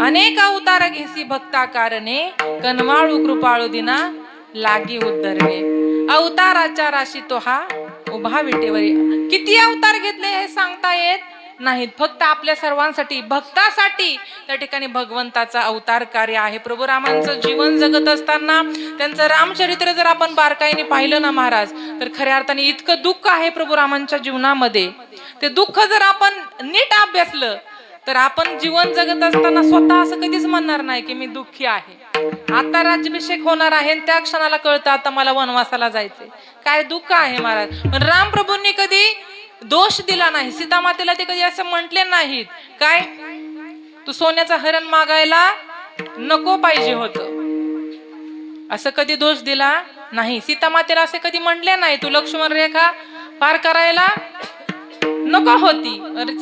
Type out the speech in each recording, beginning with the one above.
अनेक अवतार घेसी भक्ता कारणे, कनवाळू कृपाळू दिना लागी उद्धरणे. अवताराच्या राशी तो हा उभा विटेवरी. किती अवतार घेतले हे सांगता येत नाहीत. फक्त आपल्या सर्वांसाठी, भक्तासाठी त्या ठिकाणी भगवंताचा अवतार कार्य आहे. प्रभू रामांचं जीवन जगत असताना त्यांचं रामचरित्र जर आपण बारकाईने पाहिलं ना महाराज, तर खऱ्या अर्थाने इतकं दुःख आहे प्रभू रामांच्या जीवनामध्ये. ते दुःख जर आपण नीट अभ्यासलं तर आपण जीवन जगत असताना स्वतः असं कधीच म्हणणार नाही की मी दुःखी आहे. आता राज्याभिषेक होणार आहे त्या क्षणाला कळतं आता मला वनवासाला जायचंय. काय दुःख आहे महाराज. पण राम प्रभूंनी कधी दोष दिला नाही. सीता मातेला ते कधी असं म्हटले नाहीत काय तू सोन्याचं हरण मागायला नको पाहिजे होत, असं कधी दोष दिला नाही. सीता मातेला असे कधी म्हटले नाही तू लक्ष्मण रेखा पार करायला नको होती.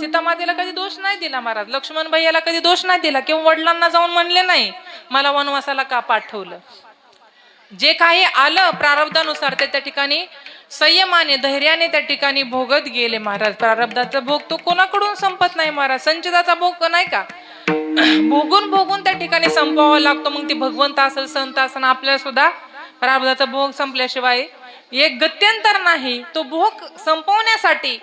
सीता मातेला कधी दोष नाही दिला महाराज. लक्ष्मण भैयाला कधी दोष नाही दिला किंवा वडिलांना जाऊन म्हणले नाही मला वनवासाला का पाठवलं. जे काही आलं प्रारब्धानुसार ते त्या ठिकाणी संयमाने धैर्याने त्या ठिकाणी भोगत गेले महाराज. प्रारब्धाचा भोग तो कोणाकडून संपत नाही महाराज. संचिताचा भोग नाही का भोगून भोगून त्या ठिकाणी संपवावा लागतो. मग ती भगवंत असेल संत असेल आपल्याला सुद्धा प्रारब्धाचा भोग संपल्याशिवाय एक गत्यंतर नाही. तो भोग संपवण्यासाठी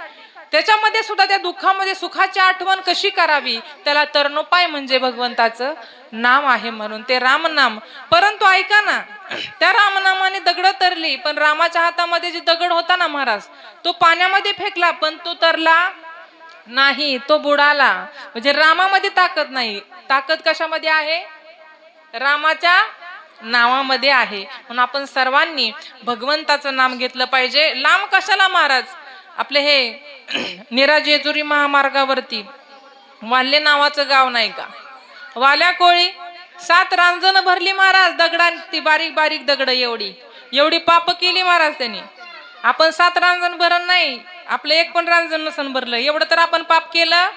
त्याच्यामध्ये सुद्धा त्या दुःखामध्ये सुखाची आठवण कशी करावी त्याला तरणोपाय म्हणजे भगवंताचं नाम आहे. म्हणून ते रामनाम. परंतु ऐका ना, त्या रामनामाने दगड तरली, पण रामाच्या हातामध्ये जे दगड होता ना महाराज तो पाण्यामध्ये फेकला पण तो तरला नाही, तो बुडाला. म्हणजे रामामध्ये ताकद नाही. ताकद कशामध्ये आहे? रामाच्या नावामध्ये आहे. म्हणून आपण सर्वांनी भगवंताचं नाम घेतलं पाहिजे. लांब कशाला महाराज. आपले हे नीरा जेजुरी महामार्गावरती वाल्ले नावाचं गाव नाही का, वाल्या कोळी 7 रांजण भरली महाराज दगडांती. बारीक बारीक दगड एवढी पाप केली महाराज त्यांनी. आपण 7 रांजण भरण नाही, आपलं एक पण रांजण नसन भरलं एवढं तर आपण पाप केलं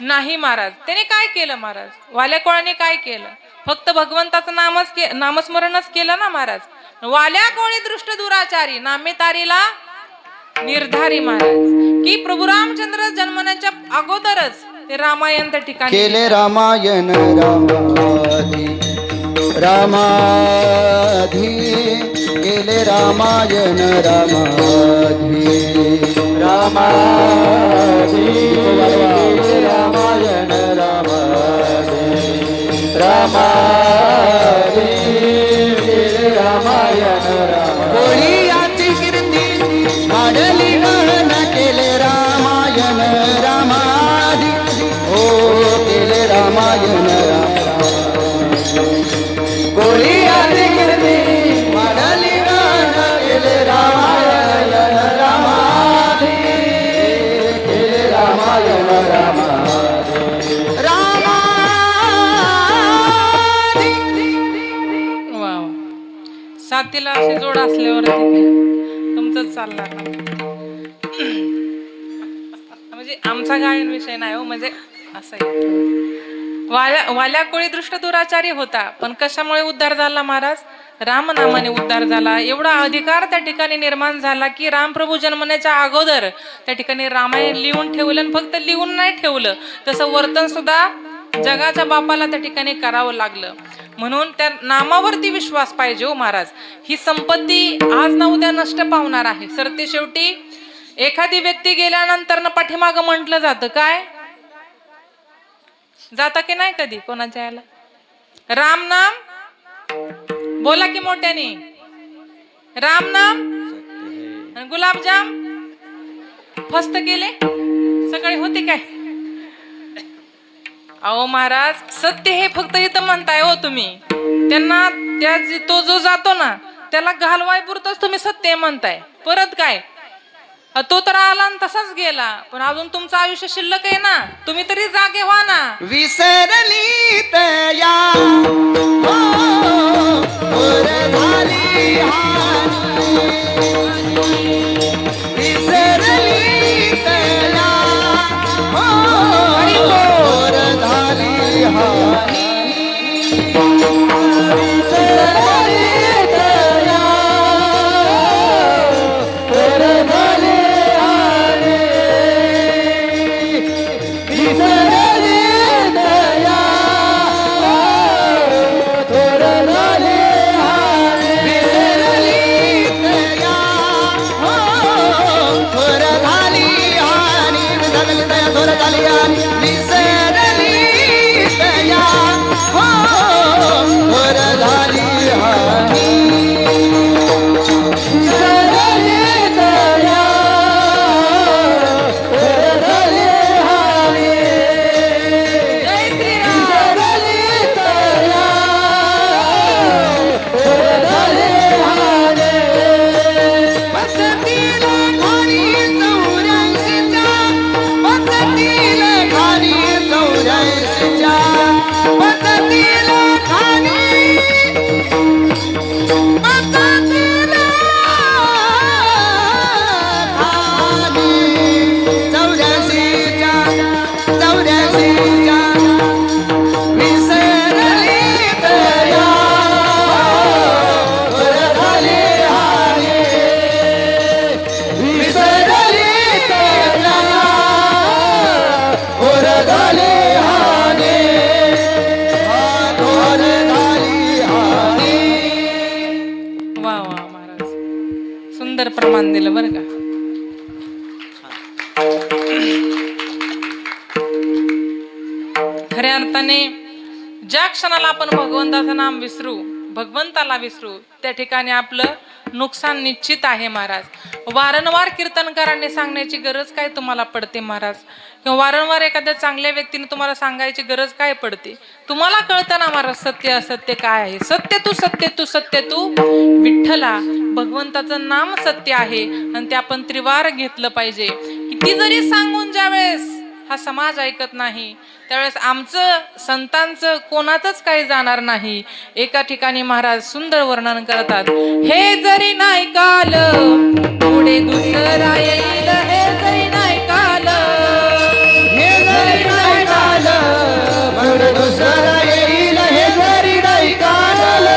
नाही महाराज. त्याने काय केलं महाराज? वाल्या कोळाने काय केलं? फक्त भगवंताचं नामस्मरणच केलं ना महाराज. वाल्या कोळी दृष्ट दुराचारी नामे तारीला निर्धारी महाराज. की प्रभू रामचंद्र जन्मण्याच्या अगोदरच ते रामायण त्या ठिकाणी केले. रामायण रामाधी रामाधी केले. रामायण रामाधी रामाधी रामायण रामाधी रामाधी केले. रामायण रामाधी याची कीर्ती वाढली केले. रामायण रामाधी हो केले. रामायण कोळी आधी कीर्ती वाढली केले. रामायण रामाधी केले. रामायण रामाधी वा साथीला असे जोड असल्यावरती तुमचंच चालणार ना. म्हणजे आमचा गायन विषय नाही हो. म्हणजे असं वाल्या कोळी दृष्ट दुराचारी होता पण कशामुळे उद्धार झाला महाराज? रामनामाने उद्धार झाला. एवढा अधिकार त्या ठिकाणी निर्माण झाला की रामप्रभू जन्मण्याच्या अगोदर त्या ठिकाणी रामायण लिहून ठेवलं. आणि फक्त लिहून नाही ठेवलं, तसं वर्तन सुद्धा जगाच्या बापाला त्या ठिकाणी करावं लागलं. म्हणून त्या नामावरती विश्वास पाहिजे हो महाराज. ही संपत्ती आज ना उद्या नष्ट पावणार आहे. सरते शेवटी एखादी व्यक्ती गेल्यानंतर ना पाठीमागं म्हटलं जातं काय जाता की नाही कधी कोणाच्या याला राम नाम बोला की मोठ्याने. राम नाम आणि गुलाबजाम फस्त केले सकाळी होते काय? अहो महाराज सत्य हे फक्त इथं म्हणताय हो तुम्ही. त्यांना त्या तो जो जातो ना त्याला घालवाय पुरतच तुम्ही सत्य म्हणताय. परत काय तो तर आला आणि तसाच गेला. पण अजून तुमचं आयुष्य शिल्लक आहे ना. तुम्ही तरी जागे व्हा ना. विसरली तया अर्थाने ज्या क्षणाला आपण भगवंताचं नाम विसरू, भगवंताला विसरू, त्या ठिकाणी आपलं नुकसान निश्चित आहे महाराज. वारंवार कीर्तनकारांनी सांगण्याची गरज काय तुम्हाला पडते महाराज, किंवा वारंवार एखाद्या चांगल्या व्यक्तीने तुम्हाला सांगायची गरज काय पडते? तुम्हाला कळतं ना महाराज सत्य असत्य काय आहे. सत्य तू सत्य तू सत्य तू विठ्ठला, भगवंताचं नाम सत्य आहे आणि ते आपण त्रिवार घेतलं पाहिजे. किती जरी सांगून ज्यावेळेस हा समाज ऐकत नाही त्यावेळेस आमचं संतांचं कोणातच काही जाणार नाही. एका ठिकाणी महाराज सुंदर वर्णन करतात, हे जरी नाही काल पुढे दुसरा येईल, हे जरी नाही काल, हे जरी नाही काल पुढे दुसरा येईल, हे जरी नाही काल,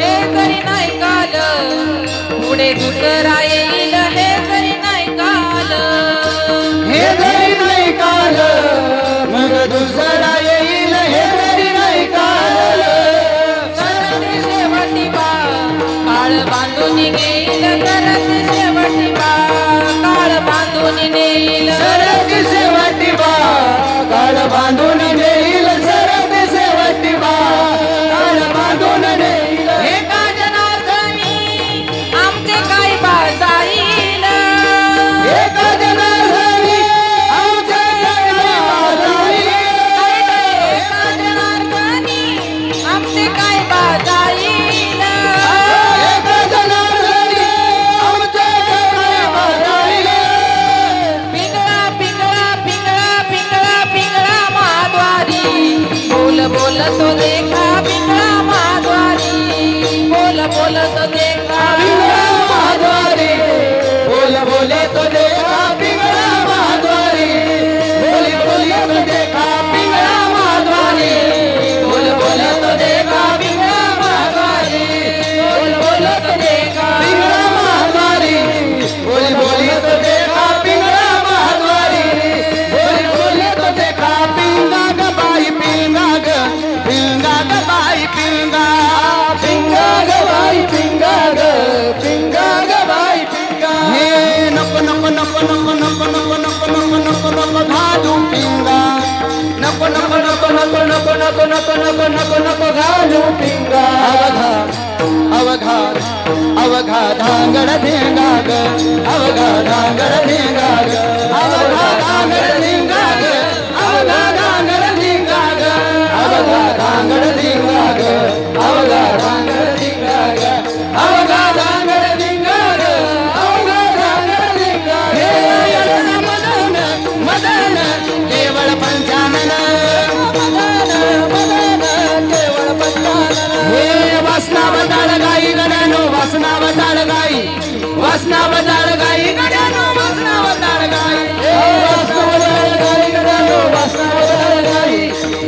हे जरी नाही काल पुढे दुसरा येईल, हे जरी नाही काल, हे जरी नाही काल मग दुसरा येईल, हे जरी नाही काल. सरते शेवटी बा काळ बांधून घेईल, सरते शेवटी बा काळ बांधून नेईल, सरते शेवटी बा काळ बांधून नेईल, सरते शेवटी बा काळ बांधून नेईल. एका जनार्दनी आमचे काय बा जाईल, एका जनार्दनी आमचे काय बा जाईल, एका जनार्दनी आमचे काय बा जाईल, एका जनार्दनी आमचे काय बा जाईल. पिंगळा पिंगळा पिंगळा पिंगळा पिंगळा महाद्वारी, बोल बोल तो देखा पिंगळा महाद्वारी, बोल बोल तो देखा पिंगळा महाद्वारी, बोल बोले तो देखा पिंगळा महाद्वारी, बोले बोले तो देखा पिंगळा महाद्वारी, बोल बोले तो देखा पिंगळा महाद्वारी, बोल बोले तो देखा पिंगळा महाद्वारी, बोल बोले तो देखा पिंगळा महाद्वारी, बोल बोले तो देखा. पिंगा ग बाई पिंगा ग, पिंगा ग बाई पिंगा, पिंगा ग बाई पिंगा ग, पिंगा ग बाई पिंगा. हे नको नको नको नको नको नको नको नको नको नको घालू पिंगा, नको नको नको नको नको नको नको नको नको नको घालू पिंगा. अवघा अवघा धांगड धेंगा ग, अवघा धांगड धेंगा ग, अवघा धांगड धेंगा ग, अवघा धांगड धेंगा ग, अवघा धांगड धेंगा ग, अवघा धांगड धेंगा ग, अवघा धांगड धेंगा ग, अवघा धांगड धेंगा ग. हे मदन मदन केवळ पंचानन, मदन मदन केवळ पंचानन. हे वासनावताळ गाई गड्यानो, वासनावताळ गाई, वासनावताळ गाई गड्यानो, वासनावताळ गाई, वासनावताळ गाई गड्यानो, वासनावताळ गाई,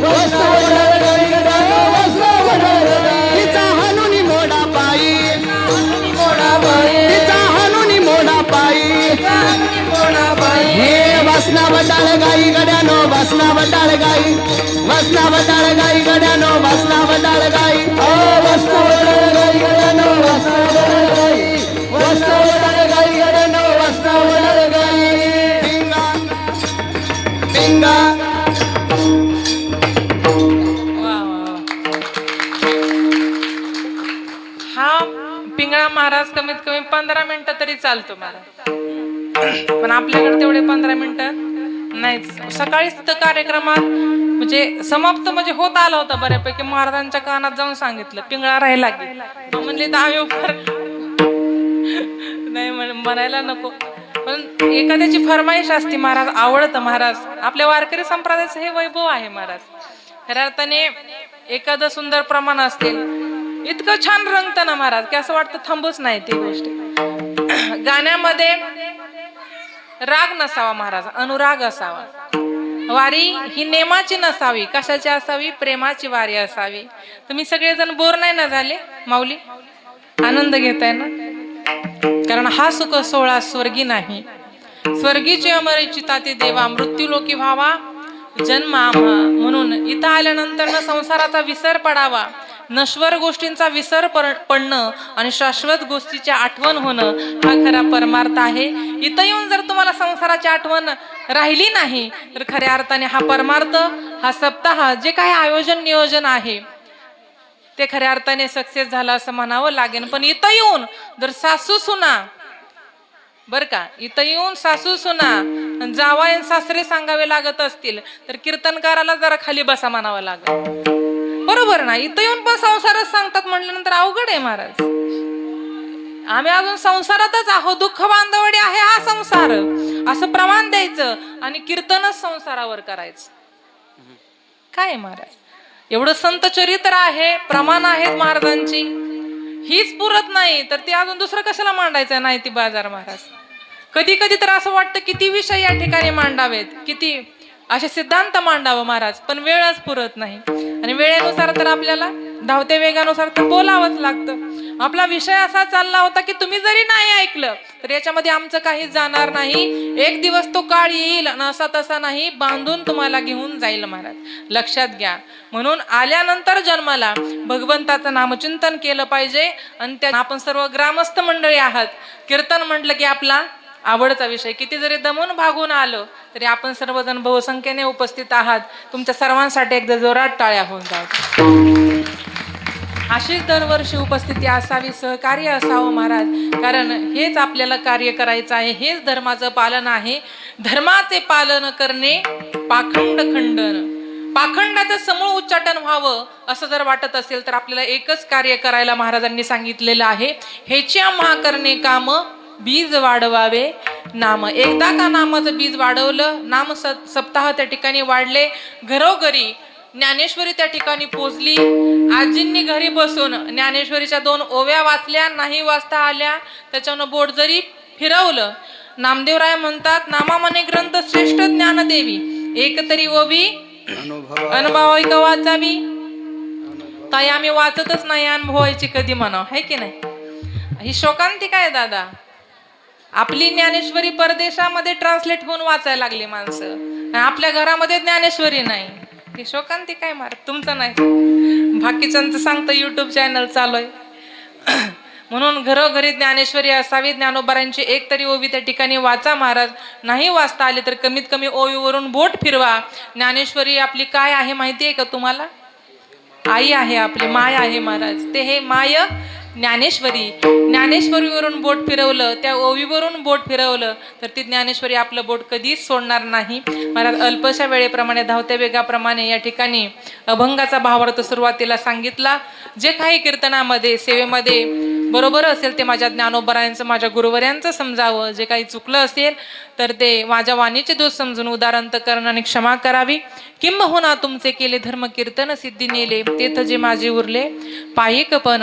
वासनावताळ गाई गड्यानो, वासनावताळ गाई. तिचा हानुनी मोडा पायी, मोडा बाई, तिचा हानुनी मोडा पायी, मोडा बाई, हे वासनावताळ गाई गड्यानो, वासनावताळ गाई, वासनावताळ गाई गड्यानो, वासनावताळ गाई, वासनावताळ गाई गड्यानो, वासनावताळ गाई, वासनावताळ गाई गड्यानो, वासनावताळ गाई. पिंगा पिंगा. वा, वा, वा. हा पिंगळा महाराज कमीत कमी 15 मिनिटं तरी चालतो महाराज, पण आपल्याकडे तेवढे 15 मिनिटं नाहीच. सकाळीच तर कार्यक्रमात म्हणजे समाप्त म्हणजे होत आला होता बऱ्यापैकी, महाराजांच्या कानात जाऊन सांगितलं पिंगळा राहिला की, म्हणले तर आम्ही नाही म्हणायला नको, पण एखाद्याची फरमाईश असते महाराज, आवडतं महाराज. आपल्या वारकरी संप्रदायाचं हे वैभव आहे महाराज. खऱ्या अर्थाने एखादं सुंदर प्रमाण असतील, इतकं छान रंगतं ना महाराज की असं वाटतं थांबूच नाही ती गोष्ट. गाण्यामध्ये राग नसावा महाराज, अनुराग असावा. वारी ही नेमाची नसावी, कशाची असावी? प्रेमाची वारी असावी. तुम्ही सगळेजण बोर नाही ना झाले माऊली? आनंद घेताय ना? कारण हा सुख सोहळा स्वर्गी नाही. स्वर्गीची अमरिचिता ते देवा, मृत्यू लोकी व्हावा जन्म आम्हा. म्हणून इथं आल्यानंतर न संसाराचा विसर पडावा, नश्वर गोष्टींचा विसर पडणं आणि शाश्वत गोष्टीची आठवण होणं हा खरा परमार्थ आहे. इथं येऊन जर तुम्हाला संसाराची आठवण राहिली नाही तर खऱ्या अर्थाने हा परमार्थ, हा सप्ताह, जे काही आयोजन नियोजन आहे ते खऱ्या अर्थाने सक्सेस झालं असं म्हणावं लागेल. पण इथं येऊन जर सासू सुना, बर का, इथं येऊन सासू सुना, जावाय सासरे सांगावे लागत असतील तर कीर्तनकाराला जरा खाली बसा म्हणावं लागेल. बरोबर ना? इथं येऊन पण संसारच सांगतात म्हटल्यानंतर अवघड आहे महाराज. आम्ही अजून संसारातच आहोत, दुःख बांधवडी आहे हा संसार, असं प्रमाण द्यायचं आणि कीर्तनच संसारावर करायचं. काय महाराज, एवढं संत चरित्र आहे, प्रमाण आहेत महाराजांची, हीच पुरत नाही तर ते अजून दुसरं कशाला मांडायचं नाही ती बाजार महाराज. कधी कधी तर असं वाटतं किती विषय या ठिकाणी मांडावेत, किती असे सिद्धांत मांडावं महाराज, पण वेळच पुरत नाही. आणि वेळेनुसार तर आपल्याला धावत्या वेगानुसार तर बोलावंच लागतं. आपला विषय असा चालला होता की तुम्ही जरी नाही ऐकलं तर याच्यामध्ये आमचं काही जाणार नाही. एक दिवस तो काळ येईल आणि असा तसा नाही, बांधून तुम्हाला घेऊन जाईल महाराज, लक्षात घ्या. म्हणून आल्यानंतर जन्माला भगवंताचं नामचिंतन केलं पाहिजे. आणि त्या आपण सर्व ग्रामस्थ मंडळी आहात, कीर्तन म्हटलं की आपला आवडचा विषय. किती जरी दमून भागून आलो तरी आपण सर्वजण बहुसंख्येने उपस्थित आहात. तुमच्या सर्वांसाठी एकदा जोरात टाळ्या होऊन जाऊ. अशीच दरवर्षी उपस्थिती असावी, सहकार्य असावं महाराज, कारण हेच आपल्याला कार्य करायचं आहे, हेच धर्माचं पालन आहे. धर्माचे पालन करणे पाखंड खंडन, पाखंडाचं समूळ उच्चाटन व्हावं असं जर वाटत असेल तर आपल्याला एकच कार्य करायला महाराजांनी सांगितलेलं आहे. हेच्या महा करणे काम, बीज वाढवावे नाम. एकदा का नामाचं बीज वाढवलं, नाम सप्ताह त्या ठिकाणी वाढले, घरोघरी ज्ञानेश्वरी त्या ठिकाणी पोचली. आजींनी घरी बसून ज्ञानेश्वरीच्या 2 ओव्या वाचल्या, नाही वाचता आल्या त्याच्यानं बोट जरी फिरवलं. नामदेवराय म्हणतात, नामा मने ग्रंथ श्रेष्ठ ज्ञानदेवी, एक तरी ओवी अनुभवावी का वाचावी. ताई आम्ही वाचतच नाही, अनुभवायची कधी म्हणावं, है की नाही. ही शोकांतिका आहे दादा. आपली ज्ञानेश्वरी परदेशामध्ये ट्रान्सलेट होऊन वाचायला लागली माणसं, आपल्या घरामध्ये ज्ञानेश्वरी नाही. हे शोकांतिका आहे महाराज, तुमचं नाही. बाकीच्यांचं सांगतं युट्यूब चॅनल चालू आहे. म्हणून घरोघरी ज्ञानेश्वरी असावी. ज्ञानोबारांची एक तरी ओवी त्या ठिकाणी वाचा महाराज. नाही वाचता आले तर कमीत कमी ओवीवरून बोट फिरवा. ज्ञानेश्वरी आपली काय आहे माहिती आहे का तुम्हाला? आई आहे, आपली माय आहे महाराज. ते हे माय ज्ञानेश्वरी. ज्ञानेश्वरीवरून बोट फिरवलं, त्या ओवीवरून बोट फिरवलं तर ती ज्ञानेश्वरी आपलं बोट कधीच सोडणार नाही महाराज. अल्पशा वेळेप्रमाणे, धावत्या वेगाप्रमाणे या ठिकाणी अभंगाचा भावार्थ सुरुवातीला सांगितला. जे काही कीर्तनामध्ये, सेवेमध्ये बरोबर असेल ते माझ्या ज्ञानोबरायांचं, माझ्या गुरुवर्यांचं समजावं. जे काही चुकलं असेल तर ते माझ्या वाणीचे दोष समजून उदारांत करणं आणि क्षमा करावी. किंबहुना तुमचे केले धर्म कीर्तन सिद्धी नेले, तेथ जे माझे उरले पायिकपण.